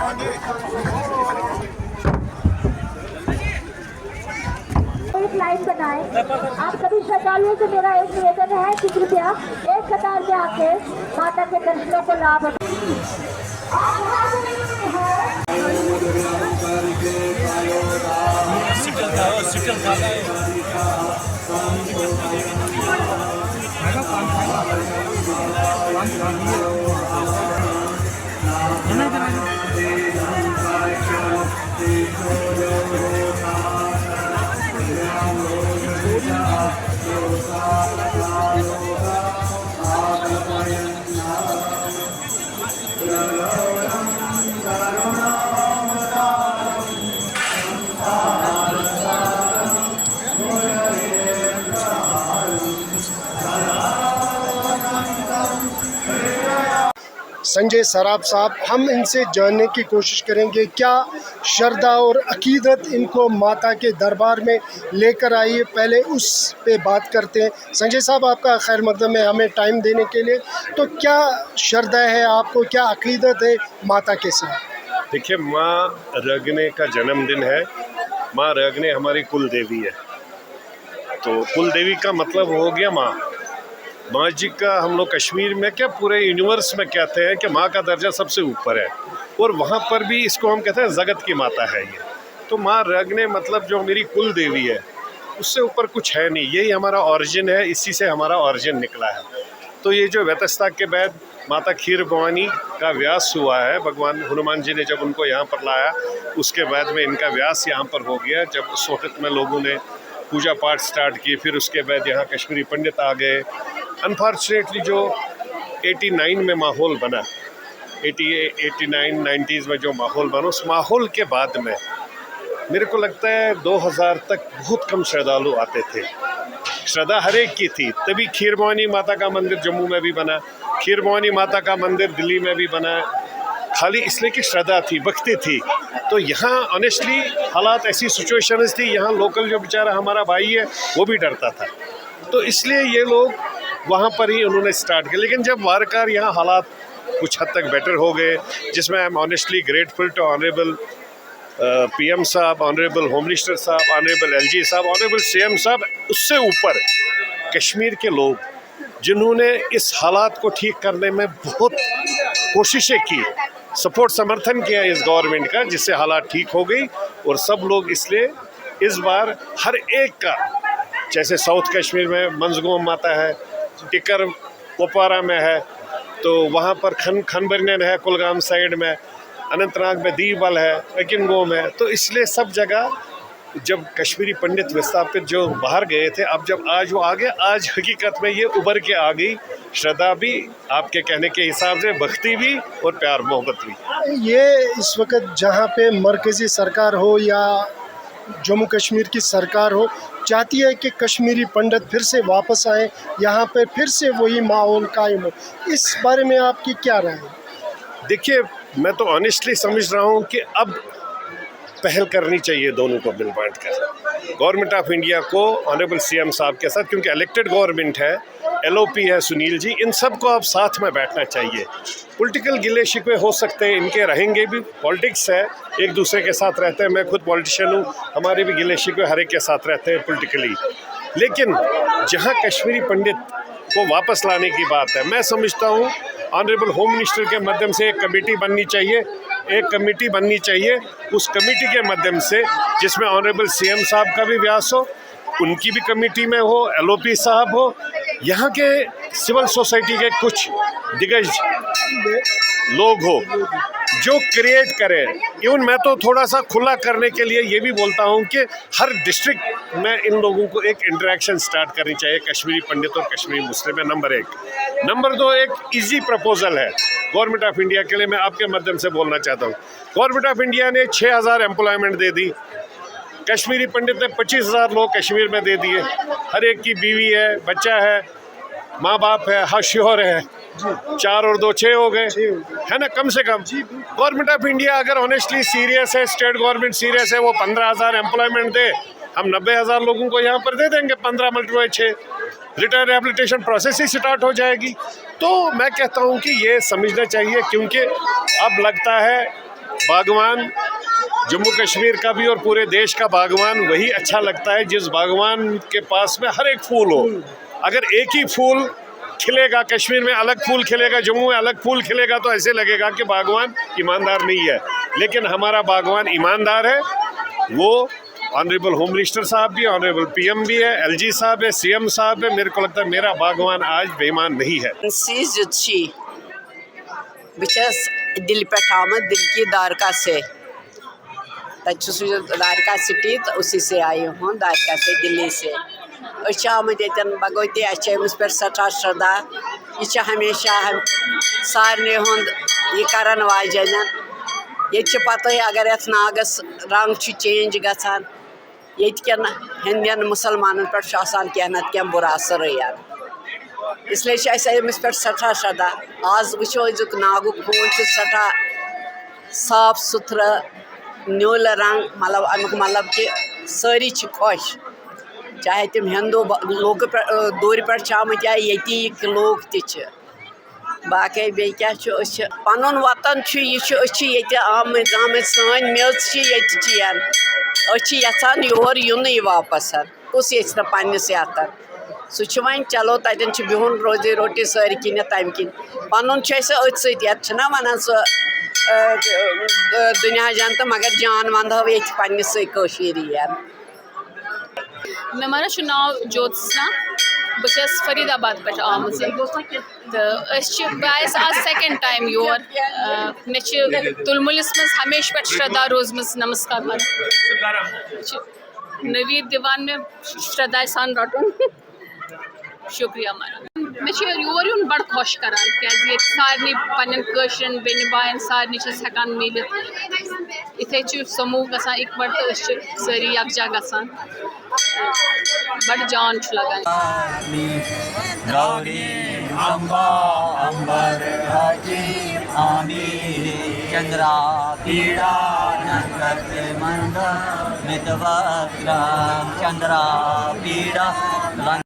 एक लाइन बनाएं। आप सभी श्रद्धालुओं से मेरा एक निवेदन है कि कृपया एक कतार में आके माता के दर्शनों को लाभ संजय सराफ साहब, हम इनसे जानने की कोशिश करेंगे क्या श्रद्धा और अकीदत इनको माता के दरबार में लेकर आई है। पहले उस पे बात करते हैं। संजय साहब, आपका खैर मकदम है हमें टाइम देने के लिए। तो क्या श्रद्धा है आपको, क्या अकीदत है माता के साथ? देखिए, माँ रगने का जन्मदिन है। माँ रगने हमारी कुल देवी है, तो कुल देवी का मतलब हो गया माँ। माँ जी का हम लोग कश्मीर में क्या पूरे यूनिवर्स में कहते हैं कि माँ का दर्जा सबसे ऊपर है, और वहाँ पर भी इसको हम कहते हैं जगत की माता है ये। तो माँ रगने मतलब जो मेरी कुल देवी है, उससे ऊपर कुछ है नहीं। यही हमारा ऑरिजिन है, इसी से हमारा ऑरिजिन निकला है। तो ये जो व्यतस्ता के बाद माता खीर भवानी का व्यास हुआ है, भगवान हनुमान जी ने जब उनको यहाँ पर लाया, उसके बाद में इनका व्यास यहाँ पर हो गया। जब उस वक्त में लोगों ने पूजा पाठ स्टार्ट किए, फिर उसके बाद यहाँ कश्मीरी पंडित आ गए। अनफॉर्चुनेटली जो 89 में माहौल बना, 89 90s में जो माहौल बना, उस माहौल के बाद में मेरे को लगता है 2000 तक बहुत कम श्रद्धालु आते थे। श्रद्धा हर एक की थी, तभी खीर भवानी माता का मंदिर जम्मू में भी बना, खीर भवानी माता का मंदिर दिल्ली में भी बना, खाली इसलिए कि श्रद्धा थी, भक्ति थी। तो यहाँ ऑनेस्टली हालात ऐसी सिचुएशंस थी, यहाँ लोकल जो बेचारा हमारा भाई है वो भी डरता था, तो इसलिए ये लोग वहाँ पर ही उन्होंने स्टार्ट किया। लेकिन जब वारकार यहाँ हालात कुछ हद तक बेटर हो गए, जिसमें I am honestly grateful to honourable PM साहब, ऑनरेबल होम मिनिस्टर साहब, ऑनरेबल LG साहब, ऑनरेबल CM साहब, उससे ऊपर कश्मीर के लोग जिन्होंने इस हालात को ठीक करने में बहुत कोशिशें की, सपोर्ट समर्थन किया इस गवर्नमेंट का, जिससे हालात ठीक हो गई। और सब लोग इसलिए इस बार हर एक का, जैसे साउथ कश्मीर में मंजगोम माता है, टिकर कोपवारा में है, तो वहाँ पर खनबरनन है कुलगाम साइड में, अनंतनाग में दीवल है, अकिनगोम है। तो इसलिए सब जगह जब कश्मीरी पंडित विस्थापित जो बाहर गए थे, अब जब आज वो आ गए, आज हकीकत में ये उभर के आ गई। श्रद्धा भी, आपके कहने के हिसाब से भक्ति भी, और प्यार मोहब्बत भी। ये इस वक्त जहाँ पे मरकज़ी सरकार हो या जम्मू कश्मीर की सरकार हो, चाहती है कि कश्मीरी पंडित फिर से वापस आए, यहाँ पर फिर से वही माहौल कायम हो। इस बारे में आपकी क्या राय है? देखिए, मैं तो ऑनेस्टली समझ रहा हूँ कि अब पहल करनी चाहिए दोनों को मिल बांट कर, गवर्नमेंट ऑफ इंडिया को ऑनरेबल CM साहब के साथ, क्योंकि इलेक्टेड गवर्नमेंट है, LOP है सुनील जी, इन सब को अब साथ में बैठना चाहिए। पॉलिटिकल गिले शिकवे हो सकते हैं, इनके रहेंगे भी, पॉलिटिक्स है, एक दूसरे के साथ रहते हैं। मैं खुद पॉलिटिशियन हूँ, हमारे भी गिले शिकवे हर एक के साथ रहते हैं पॉलिटिकली। लेकिन जहाँ कश्मीरी पंडित को वापस लाने की बात है, मैं समझता हूँ ऑनरेबल होम मिनिस्टर के माध्यम से एक कमेटी बननी चाहिए, उस कमेटी के माध्यम से जिसमें ऑनरेबल CM साहब का भी व्यास हो, उनकी भी कमेटी में हो, LOP साहब हो, यहाँ के सिविल सोसाइटी के कुछ दिग्गज लोग हो जो क्रिएट करें। इवन मैं तो थोड़ा सा खुला करने के लिए ये भी बोलता हूँ कि हर डिस्ट्रिक्ट में इन लोगों को एक इंटरेक्शन स्टार्ट करनी चाहिए, कश्मीरी पंडित और कश्मीरी मुस्लिम है, नंबर 1। नंबर 2, एक इजी प्रपोजल है गवर्नमेंट ऑफ इंडिया के लिए, मैं आपके माध्यम से बोलना चाहता हूँ। गवर्नमेंट ऑफ इंडिया ने 6000 एम्प्लॉयमेंट दे दी, कश्मीरी पंडित ने 25,000 लोग कश्मीर में दे दिए, हर एक की बीवी है, बच्चा है, माँ बाप है, हाँ श्योर है, 4 और 2 6 हो गए, है ना, कम से कम। गवर्नमेंट ऑफ इंडिया अगर ऑनेस्टली सीरियस है, स्टेट गवर्नमेंट सीरियस है, वो 15,000 एम्प्लॉयमेंट दे, हम 90,000 लोगों को यहाँ पर दे देंगे, 15 × 6, रिटर्न रिहेबिलिटेशन प्रोसेस ही स्टार्ट हो जाएगी। तो मैं कहता हूँ कि ये समझना चाहिए, क्योंकि अब लगता है बागवान जम्मू कश्मीर का भी और पूरे देश का बागवान वही अच्छा लगता है जिस बागवान के पास में हर एक फूल हो। अगर एक ही फूल खिलेगा, कश्मीर में अलग फूल खिलेगा, जम्मू में अलग फूल खिलेगा, तो ऐसे लगेगा कि बागवान ईमानदार नहीं है। लेकिन हमारा बागवान ईमानदार है। वो ऑनरेबल होम मिनिस्टर साहब भी, ऑनरेबल पीएम भी है, एलजी साहब है, सीएम साहब है। मेरे को लगता है मेरा बागवान आज बेईमान नहीं है। बस दिल पे आमद, दिल की द्वारका से, द्वारका सिटी, तो उसी से आई हूँ, द्वारका से, दिल्ली से। आमद यन भगवती अमस पे सठा श्रद्धा। यह हमेशा हम सारे यह करान वाजन। ये पता अगर ये नागस रंग चेंज गसान, येन हिंदन मुसलमानन पे क्या नत क्या बुरा असर यार। इसलिए अमस पे सठा श्रद्धा। आज वो नागुक खून सठा साफ सुथरा नील रंग, मतलब अमुक मतलब कि सारी खुश, चाहे तम हिंदू लोग दूर पे आमत या ये लोग बाकी बे क्या पन वतन यह आमद सन मेज यहान योर युन वापस कुस ये पन्नस यथ सह वन चलो तन बिहुन रोजी रोटी सारी किन तम किन पन अथ ना वन दुनिया जान तो मगर जान वंदो ये पन्नस यार। मे माना नाव ज्योत्सना, बस फरीदाबाद पे आम तो आयस आज सेकंड टाइम योर। मे तुलमुलिस मज हमेशा पे श्रद्धा रोजम नमस्कार कर नवीद दिवान में श्रद्धा सान रटन। शुक्रिया माना मे योर यून बड़ खुश करान क्या सारे पन्न बेन बायन सारे हेकान मिलित इथे समूह गसान इकवट तो सारी यकजा गसान बड़ जान लगान। गौरी अम्बा अंबर चंद्रा पीड़ा मंद मितवक्र चंद्रा पीड़ा